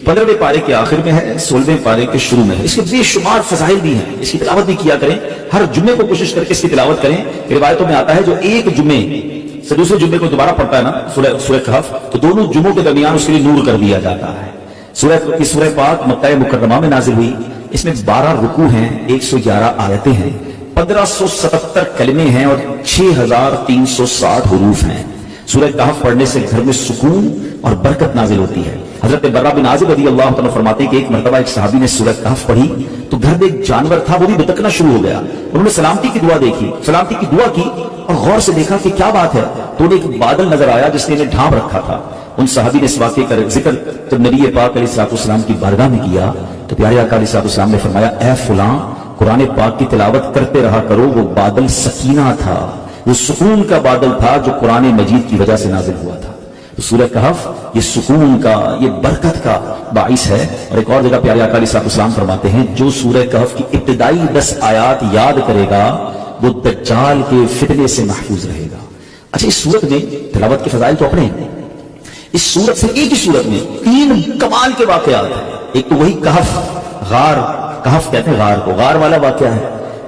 15वें पारे के आखिर में है, 16वें पारे के शुरू में है। इसके बेशुमार फजाइल भी हैं, इसकी तिलावत भी किया करें। हर जुम्मे को कोशिश करके इसकी तिलावत करें। रिवायतों में आता है जो एक जुम्मे से दूसरे जुम्मे को दोबारा पढ़ता है ना सूरह कहफ, तो दोनों जुम्मों के दरमियान उसके लिए नूर कर दिया जाता है। सूरह पाक मक्का मुकर्रमा में नाजिल हुई। इसमें 12 रुकू हैं, 111 आयतें हैं, 1577 कलमे हैं और 6360 हुरूफ हैं। सूरह कहफ पढ़ने से घर में सुकून और बरकत नाजिल होती है। हजरत बर्रा बिन आजिब रज़ी अल्लाह तआला फरमाते हैं कि एक मरतबा एक सहाबी ने सूरह कहफ पढ़ी तो घर में एक जानवर था, वो भी भटकना शुरू हो गया। उन्होंने सलामती की दुआ देखी, सलामती की दुआ की और गौर से देखा कि क्या बात है, तो उन्हें एक बादल नजर आया जिसने इन्हें ढांप रखा था। उन सहाबी ने इस वाक़े का जिक्र जब नबी पाक अलैहिस्सलाम की बारगाह में किया तो प्यारे आका अलैहिस्सलाम ने फरमाया, ऐ फलां, कुरान पाक की तिलावत करते रहा करो। वो बादल सकीना था, वो सुकून का बादल था जो कुरान मजीद की वजह से नाजिल हुआ था। तो सूरह कहफ ये सुकून का, ये बरकत का बाइस है। और एक और जगह प्यारे आका अलैहिस्सलाम फरमाते हैं, जो सूरह कहफ की इब्तिदाई 10 आयात याद करेगा वो दज्जाल के फितने से महफूज रहेगा। अच्छा, इस सूरत में तिलावत के फजाइल तो अपने हैं। इस सूरत से, एक ही सूरत में 3 कमाल के वाकयात हैं। एक तो वही कहफ, गार, कहफ कहते हैं गार को, गार वाला वाकया है।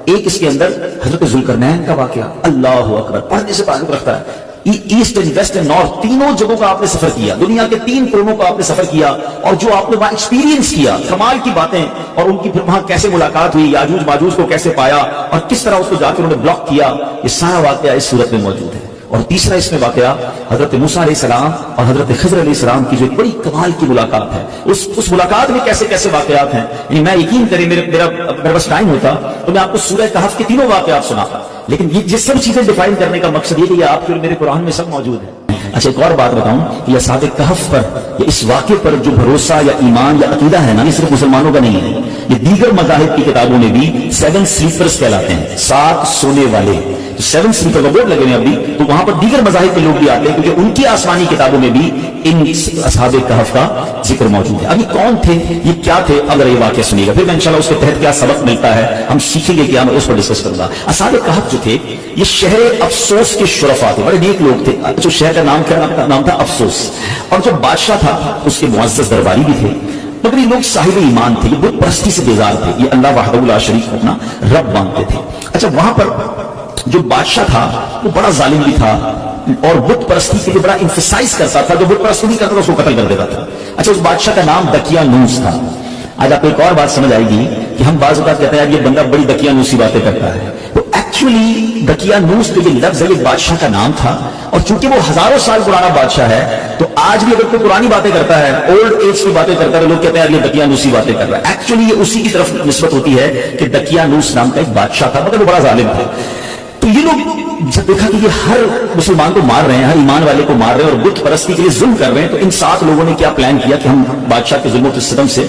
एक इसके अंदर हजरत जुल्करनैन का वाकया, अल्लाह अकबर, पढ़ने से ताल्लुक रखता है। East and west and north, तीनों जगहों का आपने सफर किया, दुनिया के 3 कोनों का आपने सफर किया और जो आपने वहां एक्सपीरियंस किया, कमाल की बातें, और उनकी फिर वहां कैसे मुलाकात हुई, याजूज माजूज को कैसे पाया और किस तरह उसको जाकर उन्होंने ब्लॉक किया, ये सारा वाकया इस सूरत में मौजूद है। और तीसरा इसमें वाकया हजरत मूसा अलैहिस्सलाम और हजरत खिज़र अलैहिस्सलाम की जो एक बड़ी कमाल की मुलाकात है, उस मुलाकात में कैसे कैसे वाकयात हैं। यानी मैं यकीन करें, मेरा बस टाइम होता तो मैं आपको सूरह कहफ के तीनों वाकयात सुनाता, लेकिन ये सब चीजें डिफाइन करने का मकसद ये कि ये आपके और मेरे कुरान में सब मौजूद है। अच्छा, एक और बात बताऊं कि असहाब कहफ पर या इस वाक़े पर जो भरोसा या ईमान या अकीदा है ना, ये सिर्फ मुसलमानों का नहीं है, ये दीगर मज़ाहिब की किताबों में भी 7 स्लीपर्स कहलाते हैं, 7 सोने वाले। तो 7 स्लीपर का बोर्ड लगे हुए अभी, तो वहां पर दीगर मज़ाहिब के लोग भी आते हैं क्योंकि उनकी आसमानी किताबों में भी इन असहाब कहफ का जिक्र मौजूद है। अभी कौन थे, ये क्या थे, अगर ये वाक़या सुनिएगा फिर मैं इंशाल्लाह उसके तहत क्या सबक मिलता है हम सीखेंगे, क्या मैं उस पर डिस्कस करूंगा। असहाब कहफ जो थे ये शहर अफसोस के शुरफा थे, बड़े नेक लोग थे। जो शहर का नाम था अफसोस, और जो बादशाह था उसके मुअज़्ज़ज़ दरबारी भी थे, मगर ये लोग साहिब ईमान थे, ये बुत परस्ती से बेजार थे, ये अल्लाह वहदहू ला शरीक को अपना रब मानते थे। अच्छा, वहां पर जो बादशाह था वो बड़ा जालिम भी था और बुत परस्ती के लिए बड़ा इंफसाइज करता था, जो बुत परस्ती नहीं करता था उसको कत्ल कर देता था। अच्छा, उस बादशाह का नाम दकियानूस था। आज आपको एक और बात समझ आएगी कि हम बाज़ औक़ात कहते हैं ये बंदा बड़ी दकियानूसी बातें करता है, तो एक्चुअली दकियानूस जो ये लफ्ज़ है ये बादशाह का नाम था, और चूंकि वो हजारों साल पुराना बादशाह है तो आज भी अगर कोई पुरानी बातें करता है, ओल्ड एज की बातें करता है, लोग कहते हैं ये दकियानूसी बातें कर रहा है। एक्चुअली ये उसी की तरफ निस्बत होती है कि दकियानूस नाम का एक बादशाह था, मगर वो बड़ा जालिम था। तो ये लोग जब देखा कि ये हर मुसलमान को मार रहे हैं, हर ईमान वाले को मार रहे हैं और बुत परस्ती के लिए जुल्म कर रहे हैं, तो इन 7 लोगों ने क्या प्लान किया कि हम बादशाह के जुल्म और सितम से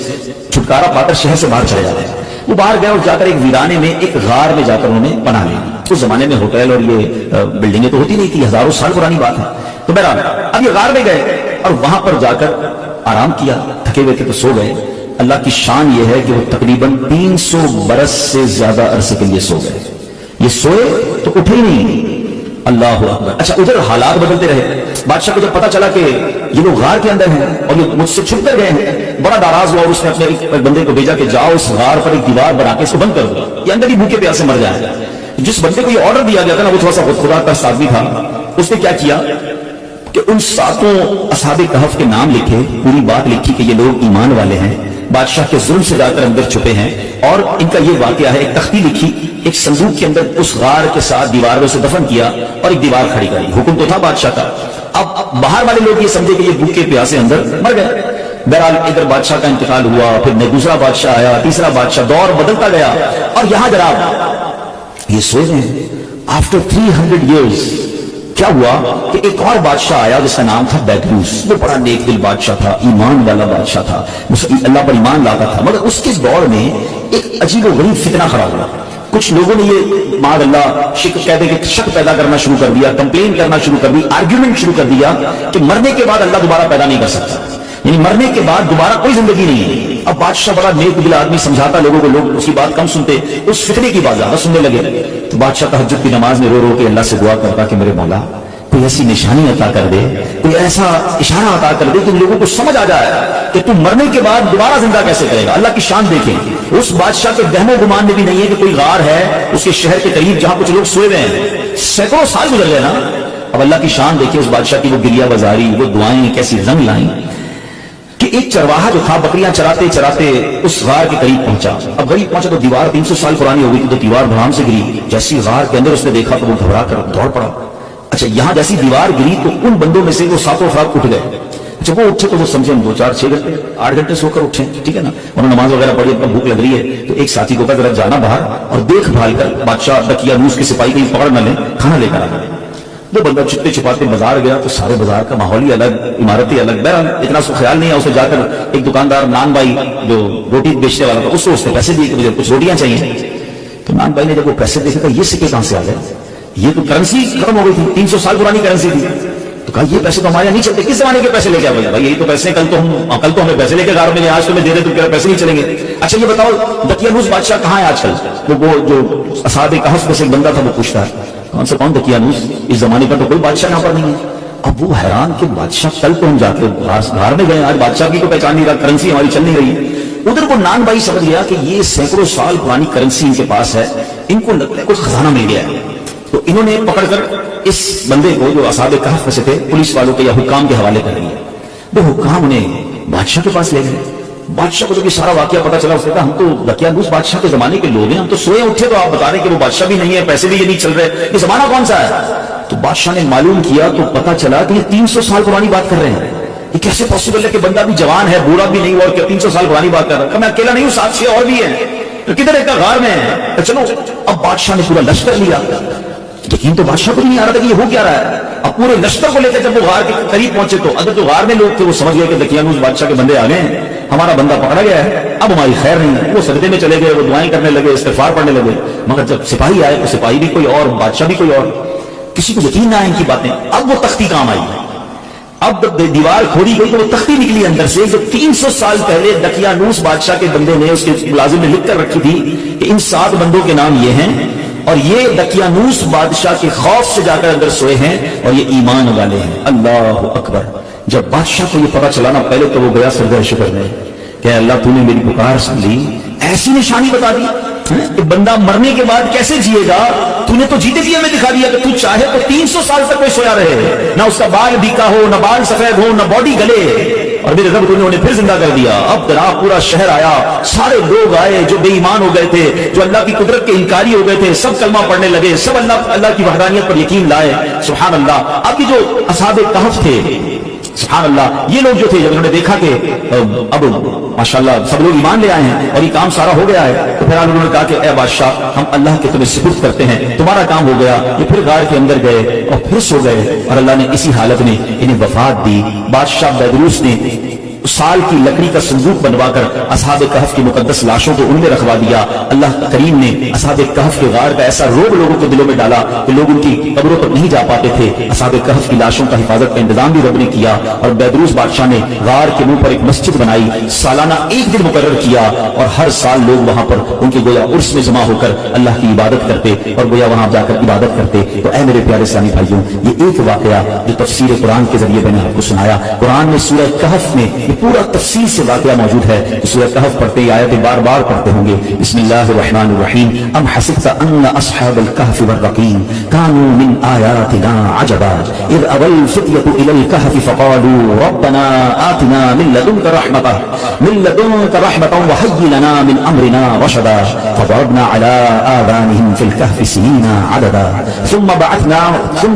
छुटकारा पाकर शहर से बाहर चले जाते हैं। वो बाहर गए और जाकर एक वीराने में, एक गार में जाकर उन्होंने पनाह ली। उस जमाने में होटल और ये बिल्डिंगें तो होती नहीं थी, हजारों साल पुरानी बात है। तो बहरहाल अब ये गार में गए और वहां पर जाकर आराम किया, थके हुए थे तो सो गए। अल्लाह की शान ये है कि वो तकरीबन 300 बरस से ज्यादा अरसे के लिए सो गए। ये सोए तो उठे ही नहीं, अल्लाह अकबर। अच्छा, उधर हालात बदलते रहे। बादशाह को जब पता चला कि ये लोग गार के अंदर हैं और ये मुझसे छुप कर गए हैं, बड़ा नाराज हुआ और उसने अपने एक बंदे को भेजा कि जाओ इस गार पर एक दीवार बना के इसको बंद कर दो, ये अंदर ही भूखे प्यासे मर जाएगा। जिस बंदे को ये ऑर्डर दिया गया था ना, वो थोड़ा सा खुदा का आदमी था। उसने क्या किया कि उन 7 असहाब कहफ के नाम लिखे, पूरी बात लिखी कि ये लोग ईमान वाले हैं, बादशाह के जुल्म से जाकर अंदर छुपे हैं, और इनका ये वाकया है। एक तख्ती लिखी, एक संदूक के अंदर उस गार के साथ दीवार में उसे दफन किया और एक दीवार खड़ी करी। हुक्म तो था बादशाह का। अब बाहर वाले लोग ये समझे कि ये भूखे प्यासे अंदर मर गए। बहरहाल इधर बादशाह का इंतकाल हुआ, फिर दूसरा बादशाह आया, तीसरा बादशाह, दौर बदलता गया। और यहां जनाब ये सोच रहे हैं आफ्टर 300 ईयर्स क्या हुआ कि एक और बादशाह आया जिसका नाम था बैगलूस। वो बड़ा नेक दिल बादशाह था, ईमान वाला बादशाह था, अल्लाह पर ईमान लाता था। मगर उसके दौर में एक अजीब व गरीब फितना खड़ा हुआ। कुछ लोगों ने ये माद अल्लाह शक पैदा करना शुरू कर दिया, कंप्लेन करना शुरू कर दी, आर्ग्यूमेंट शुरू कर दिया कि मरने के बाद अल्लाह दोबारा पैदा नहीं कर सकता, यानी मरने के बाद दोबारा कोई जिंदगी नहीं है। अब बादशाह बड़ा नेक दिल आदमी, समझाता लोगों को, लोग उसकी बात कम सुनते, उस फितने की बात ज्यादा सुनने लगे। तो बादशाह तहज्जुद की नमाज में रो रो के अल्लाह से दुआ करता कि मेरे मौला کوئی ایسی نشانی عطا کر دے، کوئی ایسا اشارہ عطا کر دے کہ لوگوں کو سمجھ آ جائے کہ تم مرنے کے بعد دوبارہ زندہ کیسے کرے گا۔ اللہ کی شان دیکھیں، اس بادشاہ کے وہم و گمان میں بھی نہیں ہے کہ کوئی غار ہے اس کے شہر کے قریب جہاں کچھ لوگ سوئے ہوئے ہیں، سینکڑوں سال گزر گئے نا۔ اب اللہ کی شان دیکھیں اس بادشاہ کی، وہ گریہ بازاری، وہ دعائیں کیسی رنگ لائیں کہ ایک چرواہا جو تھا بکریاں چراتے چراتے اس غار کے قریب پہنچا۔ اب قریب پہنچا تو دیوار 300 سال پرانی ہو گئی تھی، تو دیوار بھرام سے گری۔ جیسی غار کے اندر اس نے دیکھا تو وہ گھبرا کر دوڑ پڑا۔ اچھا یہاں جیسی دیوار گری تو ان بندوں میں سے وہ 7 افراد اٹھ گئے۔ جب وہ اٹھے تو وہ سمجھے ہم 2 4 6 گھنٹے 8 گھنٹے سو کر اٹھے، ٹھیک ہے نا، انہوں نے نماز وغیرہ پڑھی، اپنا بھوک لگ رہی ہے تو ایک ساتھی کو کہا ذرا جانا باہر اور دیکھ بھال کر بادشاہ دقیانوس کے سپاہی کہیں پکڑ نہ لیں، کھانا لے کر آنا۔ وہ بندہ چھپتے چھپاتے بازار گیا تو سارے بازار کا ماحول ہی الگ، عمارتیں الگ، بہرحال اتنا سو خیال نہیں ہے۔ اسے جا کر ایک دکاندار نان بھائی جو روٹی بیچنے والا تھا اس نے پیسے دیے کہ مجھے کچھ روٹیاں چاہیے۔ تو نان بھائی نے جب وہ پیسے دیکھے کہ یہ سکے کہاں سے آ گئے، یہ تو کرنسی ختم ہو گئی تھی، 300 سال پرانی کرنسی تھی۔ تو کہا یہ پیسے تو ہمارے یہاں نہیں چلتے، کس زمانے کے پیسے لے کے آئے بھائی؟ یہی تو پیسے کل تو ہمیں پیسے لے کے گھر میں آج تمہیں دے دے تو کیا پیسے نہیں چلیں گے؟ اچھا یہ بتاؤ دقیانوس بادشاہ کہاں ہے آج کل؟ وہ جو اصحاب کہف میں سے ایک بندہ تھا وہ پوچھتا ہے کون سے کون دقیانوس، اس زمانے کا تو کوئی بادشاہ یہاں پر نہیں ہے۔ اب وہ حیران کہ بادشاہ کل تو ہم جا کے گھر میں گئے، آج بادشاہ کی کو پہچان نہیں رہا، کرنسی ہماری چل نہیں رہی۔ ادھر کو نان بھائی سمجھ گیا کہ یہ سینکڑوں سال پرانی کرنسی ان کے پاس ہے، ان کو لگتا ہے کچھ خزانہ مل گیا ہے۔ تو انہوں نے پکڑ کر اس بندے کو جو اصحاب کہف میں سے تھے پولیس والوں کے یا حکام کے حوالے کر دیا۔ وہ حکام انہیں بادشاہ کے پاس لے گئے۔ بادشاہ کو جب یہ سارا واقعہ پتا چلا اس نے کہا ہم تو دقیانوس بادشاہ کے زمانے کے لوگ ہیں، ہم تو سوئے اٹھے تو آپ بتا رہے کہ وہ بادشاہ بھی نہیں ہے، پیسے بھی یہ نہیں چل رہے، یہ زمانہ کون سا ہے؟ تو بادشاہ نے معلوم کیا تو پتا چلا کہ یہ 300 سال پرانی بات کر رہے ہیں۔ یہ کیسے پاسبل ہے کہ بندہ بھی جوان ہے، بوڑھا بھی نہیں ہوا اور 300 سال پرانی بات کر رہا ہے؟ میں اکیلا نہیں ہوں، 7 6 اور بھی ہیں، تو کدھر ایک غار میں ہے۔ چلو اب بادشاہ نے پورا لشکر لیا، یقین تو بادشاہ کو نہیں آ رہا تھا کہ یہ ہو کیا رہا ہے۔ اب پورے لشکر کو لے کے جب وہ غار کے قریب پہنچے تو اگر جو غار میں لوگ تھے وہ سمجھ گئے کہ دقیانوس بادشاہ کے بندے آ گئے ہیں، ہمارا بندہ پکڑا گیا ہے، اب ہماری خیر نہیں ہے۔ وہ سجدے میں چلے گئے، وہ دعائیں کرنے لگے، استغفار پڑھنے لگے۔ مگر جب سپاہی آئے تو سپاہی بھی کوئی اور، بادشاہ بھی کوئی اور، کسی کو یقین نہ آئے ان کی باتیں۔ اب وہ تختی کام آئی، اب دیوار کھوڑی گئی تو وہ تختی نکلی اندر سے جو 300 سال پہلے دقیانوس بادشاہ کے بندے نے اس کے ملازم نے لکھ کر رکھی تھی کہ ان 7 بندوں کے نام یہ ہیں اور یہ دقیانوس بادشاہ کے خوف سے جا کر اندر سوئے ہیں اور یہ ایمان والے ہیں۔ اللہ اکبر۔ جب بادشاہ کو یہ پتا چلا نا پہلے تو وہ گیا سجدہ شکر میں کہ اللہ تو نے میری پکار سن لی، ایسی نشانی بتا دی کہ بندہ مرنے کے بعد کیسے جیے گا، تو نے تو جیتے جی ہمیں دکھا دیا کہ تو چاہے تو 300 سال تک کوئی سویا رہے، نہ اس کا بال بیکا ہو، نہ بال سفید ہو، نہ باڈی گلے، اور میرے رب تو نے انہیں پھر زندہ کر دیا۔ اب جناب پورا شہر آیا، سارے لوگ آئے جو بے ایمان ہو گئے تھے، جو اللہ کی قدرت کے انکاری ہو گئے تھے، سب کلمہ پڑھنے لگے، سب اللہ کی وحدانیت پر یقین لائے۔ سبحان اللہ۔ اب یہ جو اصحاب کہف تھے، سبحان اللہ، یہ لوگ جو تھے جب انہوں نے دیکھا کہ اب ماشاءاللہ سب لوگ ایمان لے آئے ہیں اور یہ کام سارا ہو گیا ہے، تو پھر انہوں نے کہا کہ اے بادشاہ ہم اللہ کے تمہیں سپرد کرتے ہیں، تمہارا کام ہو گیا۔ یہ پھر غار کے اندر گئے اور پھر سو گئے اور اللہ نے اسی حالت میں انہیں وفات دی۔ بادشاہ بیدروس نے سال کی لکڑی کا صندوق بنوا کر اصحاب کہف کی مقدس لاشوں کو ان میں رکھوا دیا۔ اللہ کریم نے اصحاب کہف کے غار کا ایسا روب لوگوں کے دلوں میں ڈالا کہ لوگ ان کی قبروں پر نہیں جا پاتے تھے۔ اصحاب کہف کی لاشوں کا حفاظت کا انتظام بھی رب نے کیا اور بیدروس بادشاہ نے غار کے منہ پر ایک مسجد بنائی، سالانہ ایک دن مقرر کیا اور ہر سال لوگ وہاں پر ان کے گویا عرس میں جمع ہو کر اللہ کی عبادت کرتے اور گویا وہاں جا کر عبادت کرتے۔ تو اے میرے پیارے اسلامی بھائیوں، یہ ایک واقعہ جو تفسیر قرآن کے ذریعے میں نے آپ کو سنایا، قرآن میں سورہ کہف میں پورا تفصیل سے واقعہ موجود ہے۔ سورہ کہف پڑھتے ہی آیتیں بار بار پڑھتے ہوں گے۔ بسم اللہ الرحمن الرحیم۔ ام حسبت ان اصحاب الكهف والرقیم كانوا من آیاتنا عجبا اذ اوى الفتية الى الكهف فقالوا ربنا آتنا من لدنك رحمة وهيئ لنا من امرنا رشدا فضربنا على آذانهم في الكهف سنين عددا ثم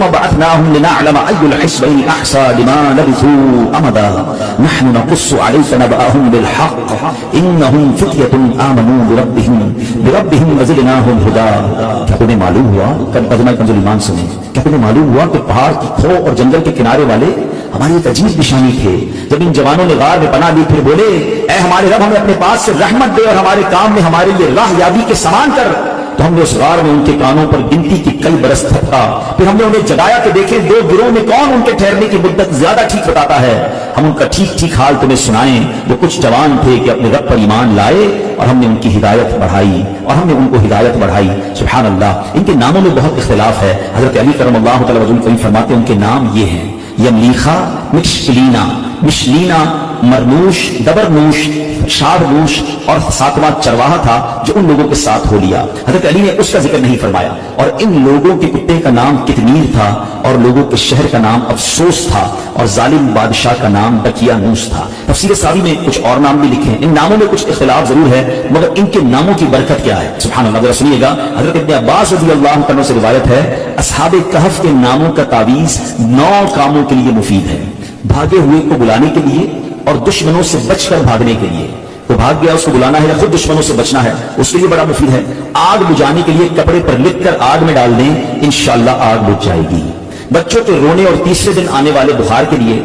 بعثناهم لنعلم أي الحزبين أحصى لما لبثوا أمدا نحن نقص عليك نبأهم بالحق إنهم فتية آمنوا بربهم وزدناهم هدى۔ کیا تمہیں معلوم ہوا، ادنا کنز ایمان سنیں، کیا تمہیں معلوم ہوا کہ پہاڑ کی کھو اور جنگل کے کنارے والے ہماری ایک عجیب نشانی تھے؟ جب ان جوانوں نے غار میں پناہ لی پھر بولے اے ہمارے رب ہمیں اپنے پاس سے رحمت دے اور ہمارے کام میں ہمارے لیے راہ یابی کے سامان کر، तो हमने उस गार में उनके कानों पर गिनती की कई बरस थपका, फिर हमने उन्हें जगाया कि देखें दो गिरोह में कौन उनके ठहरने की मुद्दत ज्यादा ठीक बताता है। हम उनका ठीक ठीक हाल तुम्हें सुनाएं। वो कुछ जवान थे कि अपने रब पर ईमान लाए और हमने उनकी हिदायत बढ़ाई और हमने उनको हिदायत बढ़ाई। सुभान अल्लाह। इनके नामों में बहुत इख्तिलाफ है। हजरत अली करमल्लाहु तआला वजहहु करीम फरमाते हैं उनके नाम ये हैं, यमलीखा, मिशलीना, मिशलीना, मरनूश, दबरनूश, शारनूश और सातवां चरवाहा था जो उन लोगों के साथ हो लिया। हजरत अली ने उसका जिक्र नहीं फरमाया। और इन लोगों के कुत्ते का नाम कितमीर था और लोगों के शहर का नाम अफसोस था और जालिम बादशाह का नाम बकियानूस था। तफसीर सावी में कुछ और नाम भी लिखे। इन नामों में कुछ इख्तिलाफ जरूर है, मगर इनके नामों की बरकत क्या है। सुभान अल्लाह। जरा सुनिएगा, हजरत इब्न अब्बास रज़ियल्लाहु अन्हु से रिवायत है, असहाबे कहफ के नामों का तावीज 9 कामों के लिए मुफीद है। भागे हुए को बुलाने के लिए और दुश्मनों से बचकर भागने के लिए। तो भाग गया उसको बुलाना है या खुद दुश्मनों से बचना है, उसके लिए बड़ा मुफीद है। आग बुझाने के लिए कपड़े पर लिखकर आग में डाल दें, इंशाअल्लाह आग बुझ जाएगी। बच्चों के रोने और तीसरे दिन आने वाले बुखार के लिए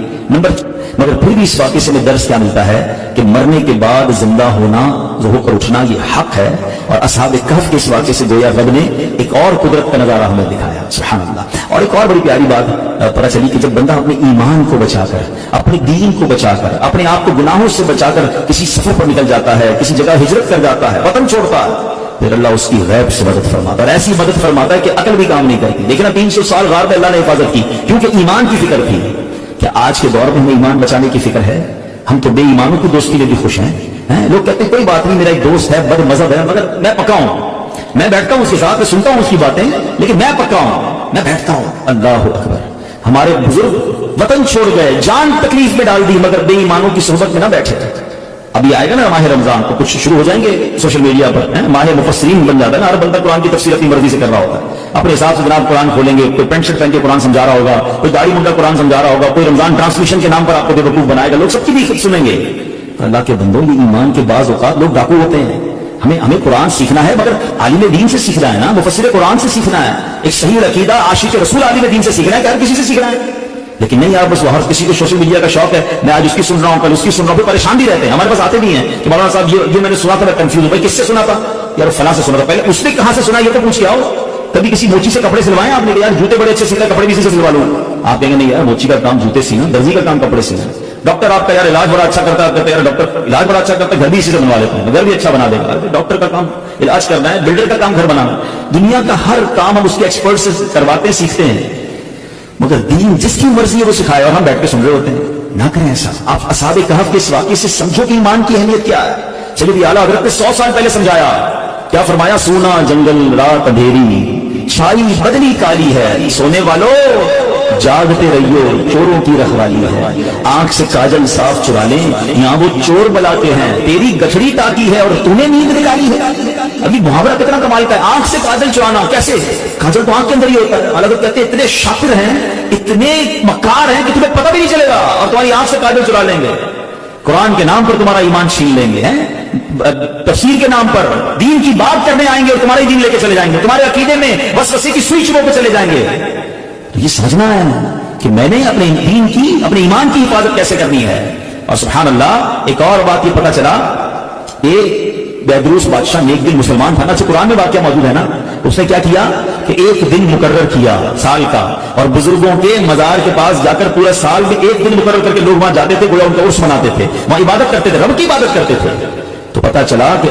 मगर फिर भी इस वाक़े से हमें दर्स क्या मिलता है कि मरने के बाद जिंदा होना, होकर उठना ये हक है। और असहाबे कहफ के इस वाक़े से गोया रब ने एक और कुदरत का नजारा हमें दिखाया। सुभान अल्लाह। और एक और बड़ी प्यारी बात पता चली कि जब बंदा अपने ईमान को बचाकर, अपने दीन को बचाकर, अपने आप को गुनाहों से बचाकर किसी सफर पर निकल जाता है, किसी जगह हिजरत कर जाता है, वतन छोड़ता है, फिर अल्लाह उसकी गैब से मदद फरमाता है। और ऐसी मदद फरमाता है कि अकल भी काम नहीं करती। लेकिन 300 साल गार में अल्लाह ने हिफाजत की, क्योंकि ईमान की फिक्र थी। क्या आज के दौर में हमें ईमान बचाने की फिक्र है? हम तो बेईमानों की दोस्ती में भी खुश हैं। लोग कहते हैं कोई बात नहीं, मेरा एक दोस्त है, बद मजहब है, मगर मैं पक्का हूं, मैं बैठता हूं उसके साथ, मैं सुनता हूं उसकी बातें, लेकिन मैं पक्का हूं, मैं बैठता हूं। अल्लाह अकबर। हमारे बुजुर्ग वतन छोड़ गए, जान तकलीफ में डाल दी, मगर बेईमानों की सोहबत में ना बैठे। अभी आएगा ना माह रमजान, तो कुछ शुरू हो जाएंगे सोशल मीडिया पर, माह मुफस्सिरीन बन जाता है ना। हर बंदा कुरान की तफसीर अपनी मर्जी से कर रहा होता है, अपने हिसाब से जनाब कुरान खोलेंगे। कोई पेंट शर्ट पहन के कुरान समझा रहा होगा, कोई दाढ़ी मुंडा कुरान समझा रहा होगा, कोई रमजान ट्रांसमिशन के नाम पर आपको बेवकूफ बनाएगा। लोग सबकी भी सुनेंगे। अल्लाह के बंदों, ये ईमान के बाज़ औक़ात लोग डाकू होते हैं। हमें कुरान सीखना है, मगर आलिम दीन से सीखना है ना, मुफस्सिर कुरान से सीखना है। एक सही अकीदा आशिक रसूल आलिम दीन से सीखना है कि हर किसी से सीखना है। लेकिन नहीं यार, बस हर किसी को सोशल मीडिया का शौक है, मैं आज उसकी सुन रहा हूं, कल उसकी सुन रहा हूं, परेशान भी रहते हैं। हमारे पास आते भी हैं कि मौलाना साहब ये मैंने सुना था, मैं कंफ्यूज हूं, भाई किससे सुना था? यार फलां से सुना था। पहले उसने कहां से सुना ये तो पूछ के आओ। कभी किसी मोची से कपड़े सिलवाए आपने? यार जूते बड़े अच्छे सिलते, कपड़े भी इसी से सिलवा लूं। आप कहेंगे नहीं यार, मोची का काम जूते सीना, दर्जी का काम कपड़े सीना। डॉक्टर आपका यार इलाज बड़ा अच्छा करता है, कहते यार डॉक्टर इलाज बड़ा अच्छा करता है, घर भी इसी से बनवा लेते हैं, घर भी अच्छा बना देगा। डॉक्टर का काम इलाज करना है, बिल्डर का काम घर बनाना। दुनिया का हर काम हम उसके एक्सपर्ट से करवाते हैं, सीखते हैं, मगर दीन जिसकी मर्जी है वो सिखाए और हम बैठ के सुन रहे होते हैं। ना करें ऐसा। आप असहाबे कहफ के इस वाक़े से समझो कि ईमान की अहमियत क्या है। चलिए आला हज़रत ने 100 साल पहले समझाया। क्या फरमाया? सोना जंगल रात अंधेरी, छाई बदली काली है, सोने वालों जागते रहियो, चोरों की रखवाली है। आंख से काजल साफ चुरा ले, यहाँ वो चोर बुलाते हैं, तेरी गठड़ी ताकी है और तूने नींद निकाली है। अभी मुहावरा कितना कमाल का है, आंख से काजल चुराना। कैसे? काजल तो आंख के अंदर ही होता है। अलग कहते हैं इतने शातिर हैं, इतने मक्कार हैं कि तुम्हें पता भी नहीं चलेगा और तुम्हारी आंख से काजल चुरा लेंगे। कुरान के नाम पर तुम्हारा ईमान छीन लेंगे, हैं तफसीर के नाम पर दीन की बात करने आएंगे और तुम्हारे दीन लेके चले जाएंगे, तुम्हारे अकीदे में वसवसे की सुई चुभो पे चले जाएंगे। तो ये समझना है कि मैंने अपने दीन की, अपने ईमान की हिफाजत कैसे करनी है। और सुभान अल्लाह, एक और बात ये पता चला, ये बैदरूस बादशाह नेक दिल मुसलमान था ना, कुरान में वाकया मौजूद है ना। उसने क्या किया कि एक दिन मुकर्रर किया साल का, और बुजुर्गों के मजार के पास जाकर पूरा साल में एक दिन मुकर्रर करके लोग वहां जाते थे, गोया उनका उर्स मनाते थे, वहां इबादत करते थे, रब की इबादत करते थे। तो पता चला कि